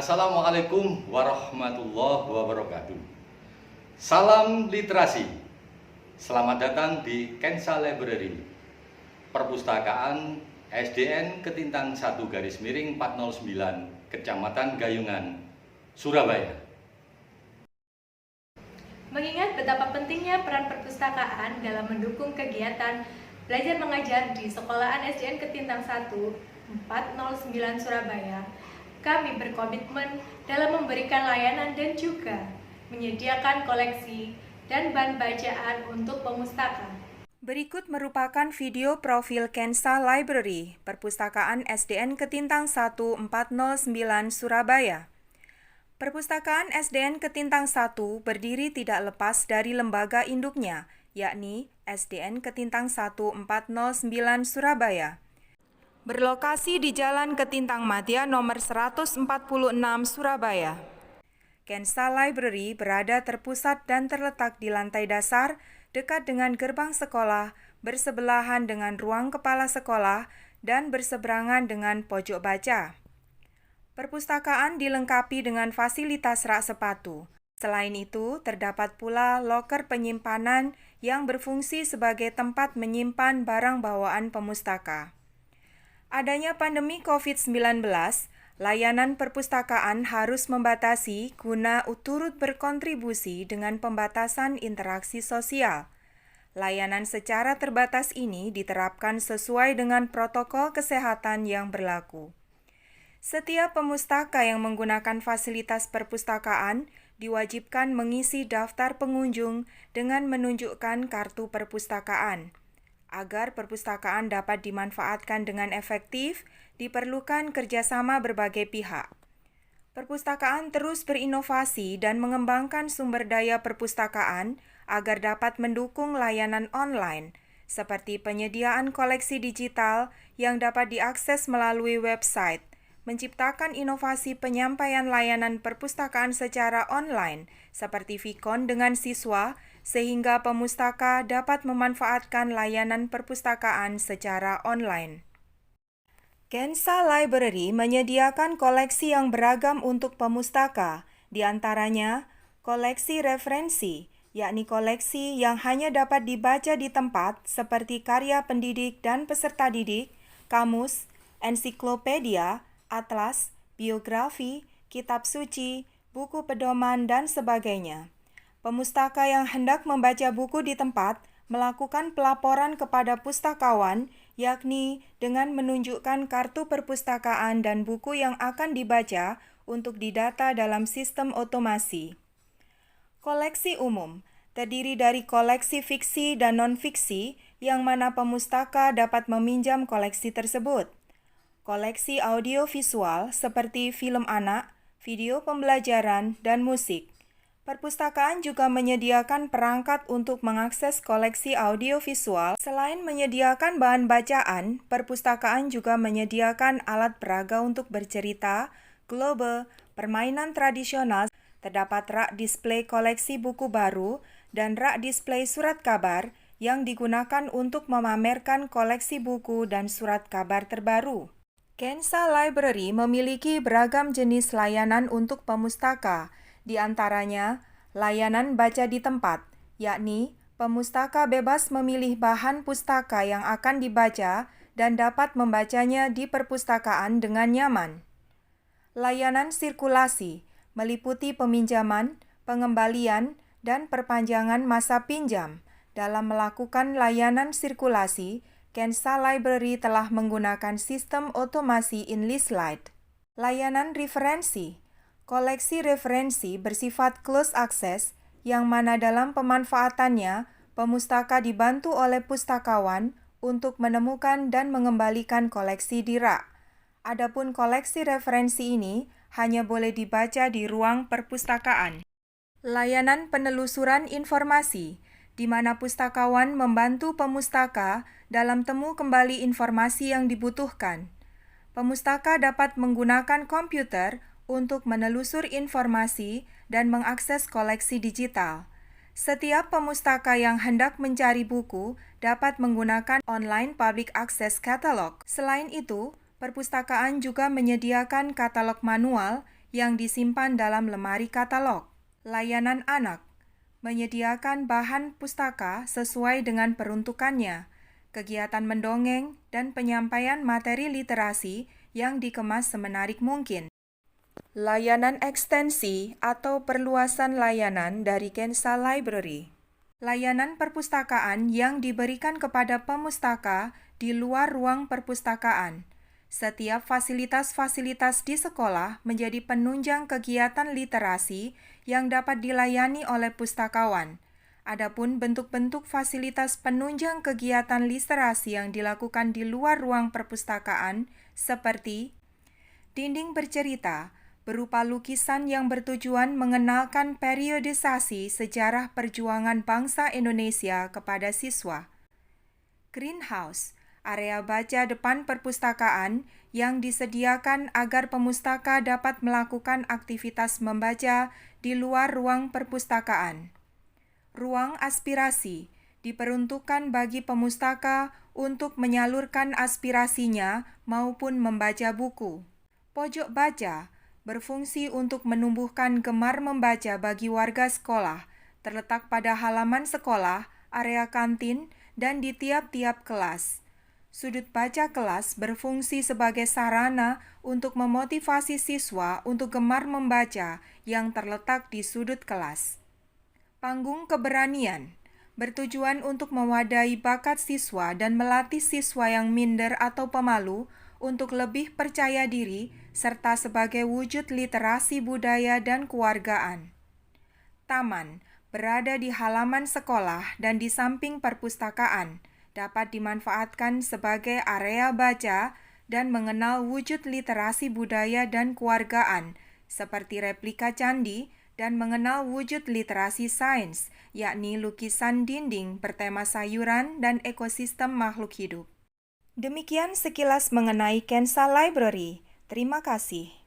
Assalamualaikum warahmatullahi wabarakatuh. Salam literasi. Selamat datang di Kensa Library, Perpustakaan SDN Ketintang 1/409, Kecamatan Gayungan, Surabaya. Mengingat betapa pentingnya peran perpustakaan dalam mendukung kegiatan belajar mengajar di Sekolahan SDN Ketintang 1/409 Surabaya, kami berkomitmen dalam memberikan layanan dan juga menyediakan koleksi dan bahan bacaan untuk pemustaka. Berikut merupakan video profil Kensa Library, Perpustakaan SDN Ketintang 1/409 Surabaya. Perpustakaan SDN Ketintang 1 berdiri tidak lepas dari lembaga induknya, yakni SDN Ketintang 1/409 Surabaya. Berlokasi di Jalan Ketintang Madya nomor 146 Surabaya. Kensa Library berada terpusat dan terletak di lantai dasar dekat dengan gerbang sekolah, bersebelahan dengan ruang kepala sekolah, dan berseberangan dengan pojok baca. Perpustakaan dilengkapi dengan fasilitas rak sepatu. Selain itu, terdapat pula loker penyimpanan yang berfungsi sebagai tempat menyimpan barang bawaan pemustaka. Adanya pandemi COVID-19, layanan perpustakaan harus membatasi guna turut berkontribusi dengan pembatasan interaksi sosial. Layanan secara terbatas ini diterapkan sesuai dengan protokol kesehatan yang berlaku. Setiap pemustaka yang menggunakan fasilitas perpustakaan diwajibkan mengisi daftar pengunjung dengan menunjukkan kartu perpustakaan. Agar perpustakaan dapat dimanfaatkan dengan efektif, diperlukan kerjasama berbagai pihak. Perpustakaan terus berinovasi dan mengembangkan sumber daya perpustakaan agar dapat mendukung layanan online, seperti penyediaan koleksi digital yang dapat diakses melalui website, menciptakan inovasi penyampaian layanan perpustakaan secara online, seperti Vicon dengan siswa, sehingga pemustaka dapat memanfaatkan layanan perpustakaan secara online. Kensa Library menyediakan koleksi yang beragam untuk pemustaka, di antaranya koleksi referensi, yakni koleksi yang hanya dapat dibaca di tempat seperti karya pendidik dan peserta didik, kamus, ensiklopedia, atlas, biografi, kitab suci, buku pedoman, dan sebagainya. Pemustaka yang hendak membaca buku di tempat melakukan pelaporan kepada pustakawan, yakni dengan menunjukkan kartu perpustakaan dan buku yang akan dibaca untuk didata dalam sistem otomasi. Koleksi umum terdiri dari koleksi fiksi dan non-fiksi yang mana pemustaka dapat meminjam koleksi tersebut. Koleksi audiovisual seperti film anak, video pembelajaran, dan musik. Perpustakaan juga menyediakan perangkat untuk mengakses koleksi audiovisual. Selain menyediakan bahan bacaan, perpustakaan juga menyediakan alat peraga untuk bercerita, globe, permainan tradisional, terdapat rak display koleksi buku baru, dan rak display surat kabar yang digunakan untuk memamerkan koleksi buku dan surat kabar terbaru. Kensa Library memiliki beragam jenis layanan untuk pemustaka, di antaranya layanan baca di tempat, yakni pemustaka bebas memilih bahan pustaka yang akan dibaca dan dapat membacanya di perpustakaan dengan nyaman. Layanan sirkulasi meliputi peminjaman, pengembalian, dan perpanjangan masa pinjam. Dalam melakukan layanan sirkulasi, Kensa Library telah menggunakan sistem otomasi InListLite. Layanan referensi. Koleksi referensi bersifat close access, yang mana dalam pemanfaatannya, pemustaka dibantu oleh pustakawan untuk menemukan dan mengembalikan koleksi di rak. Adapun koleksi referensi ini hanya boleh dibaca di ruang perpustakaan. Layanan penelusuran informasi, di mana pustakawan membantu pemustaka dalam temu kembali informasi yang dibutuhkan. Pemustaka dapat menggunakan komputer untuk menelusur informasi dan mengakses koleksi digital. Setiap pemustaka yang hendak mencari buku dapat menggunakan online public access catalog. Selain itu, perpustakaan juga menyediakan katalog manual yang disimpan dalam lemari katalog. Layanan anak menyediakan bahan pustaka sesuai dengan peruntukannya, kegiatan mendongeng, dan penyampaian materi literasi yang dikemas semenarik mungkin. Layanan ekstensi atau perluasan layanan dari Kensa Library. Layanan perpustakaan yang diberikan kepada pemustaka di luar ruang perpustakaan. Setiap fasilitas-fasilitas di sekolah menjadi penunjang kegiatan literasi yang dapat dilayani oleh pustakawan. Adapun bentuk-bentuk fasilitas penunjang kegiatan literasi yang dilakukan di luar ruang perpustakaan seperti dinding bercerita, berupa lukisan yang bertujuan mengenalkan periodisasi sejarah perjuangan bangsa Indonesia kepada siswa. Greenhouse, area baca depan perpustakaan yang disediakan agar pemustaka dapat melakukan aktivitas membaca di luar ruang perpustakaan. Ruang aspirasi diperuntukkan bagi pemustaka untuk menyalurkan aspirasinya maupun membaca buku. Pojok baca berfungsi untuk menumbuhkan gemar membaca bagi warga sekolah, terletak pada halaman sekolah, area kantin, dan di tiap-tiap kelas. Sudut baca kelas berfungsi sebagai sarana untuk memotivasi siswa untuk gemar membaca yang terletak di sudut kelas. Panggung keberanian bertujuan untuk mewadahi bakat siswa dan melatih siswa yang minder atau pemalu untuk lebih percaya diri, serta sebagai wujud literasi budaya dan kewargaan. Taman berada di halaman sekolah dan di samping perpustakaan, dapat dimanfaatkan sebagai area baca dan mengenal wujud literasi budaya dan kewargaan, seperti replika candi, dan mengenal wujud literasi sains, yakni lukisan dinding bertema sayuran dan ekosistem makhluk hidup. Demikian sekilas mengenai Kensa Library. Terima kasih.